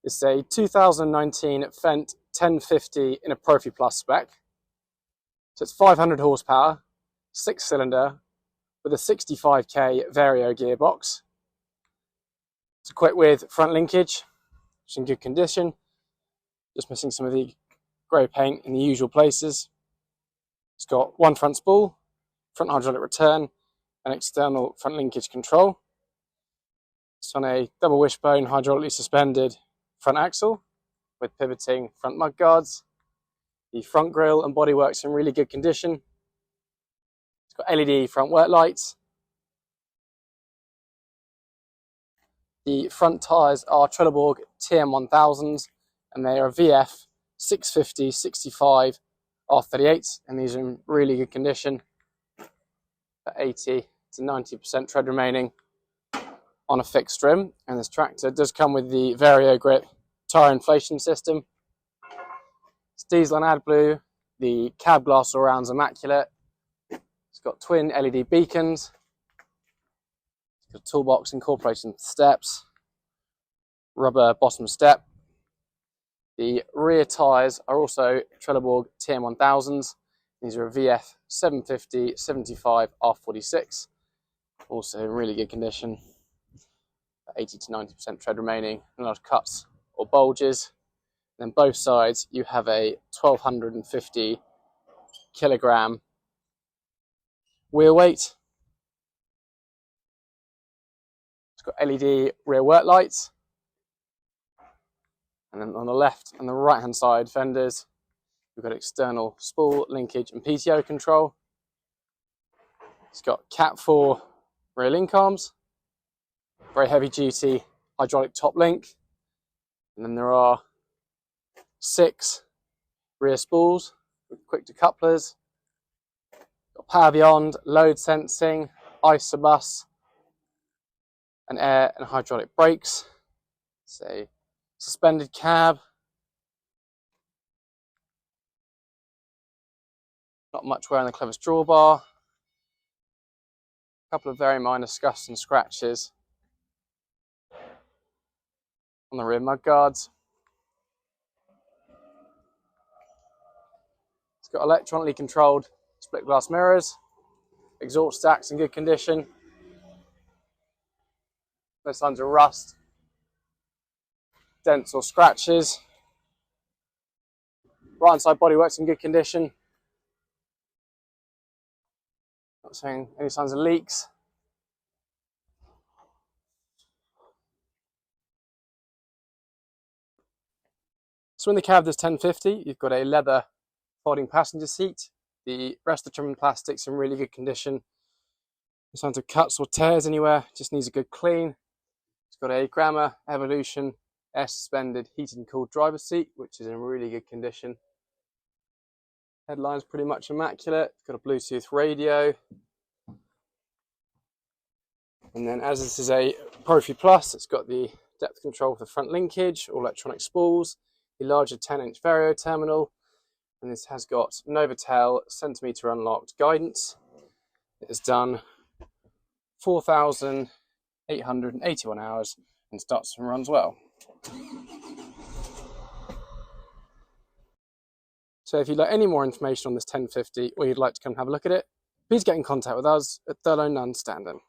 It's a 2019 Fendt 1050 in a Profi+ spec. So it's 500 horsepower, 6-cylinder, with a 65k Vario gearbox. It's equipped with front linkage, which is in good condition, just missing some of the grey paint in the usual places. It's got one front spool, front hydraulic return, and external front linkage control. It's on a double wishbone hydraulically suspended front axle with pivoting front mud guards. The front grille and bodywork's in really good condition. It's got LED front work lights. The front tyres are Trelleborg TM1000s, and they are VF 650 65 R38s, and these are in really good condition. 80 to 90% tread remaining on a fixed rim, and this tractor does come with the Vario grip tyre inflation system. It's diesel and AdBlue. The cab glass all round's immaculate. It's got twin LED beacons. It's got a toolbox incorporating steps, rubber bottom step. The rear tyres are also Trelleborg TM1000s. These are a VF 750 75 R46, also in really good condition. 80 to 90% tread remaining, a lot of cuts or bulges. And then both sides you have a 1250 kilogram wheel weight. It's got LED rear work lights. And then on the left and the right hand side fenders, we've got external spool, linkage and PTO control. It's got Cat 4 rear link arms, very heavy duty hydraulic top link. And then there are 6 rear spools with quick decouplers. Got power beyond, load sensing, isobus, and air and hydraulic brakes. It's a suspended cab. Not much wear on the clevis drawbar. A couple of very minor scuffs and scratches on the rear mud guards. It's got electronically controlled split glass mirrors. Exhaust stacks in good condition. No signs of rust, dents or scratches. Right hand side bodywork's in good condition. Not seeing any signs of leaks. So in the cab of this 1050, you've got a leather folding passenger seat. The rest of the trim and plastic's in really good condition. No signs of cuts or tears anywhere, just needs a good clean. It's got a Grammer Evolution air suspended heated and cooled driver's seat, which is in really good condition. Headline's pretty much immaculate. It's got a Bluetooth radio. And then as this is a Profi+, it's got the depth control for the front linkage, all electronic spools, the larger 10-inch Vario terminal, and this has got Novotel centimetre unlocked guidance. It has done 4,881 hours and starts and runs well. So if you'd like any more information on this 1050 or you'd like to come and have a look at it, please get in contact with us at Thurlow Nunn Standen.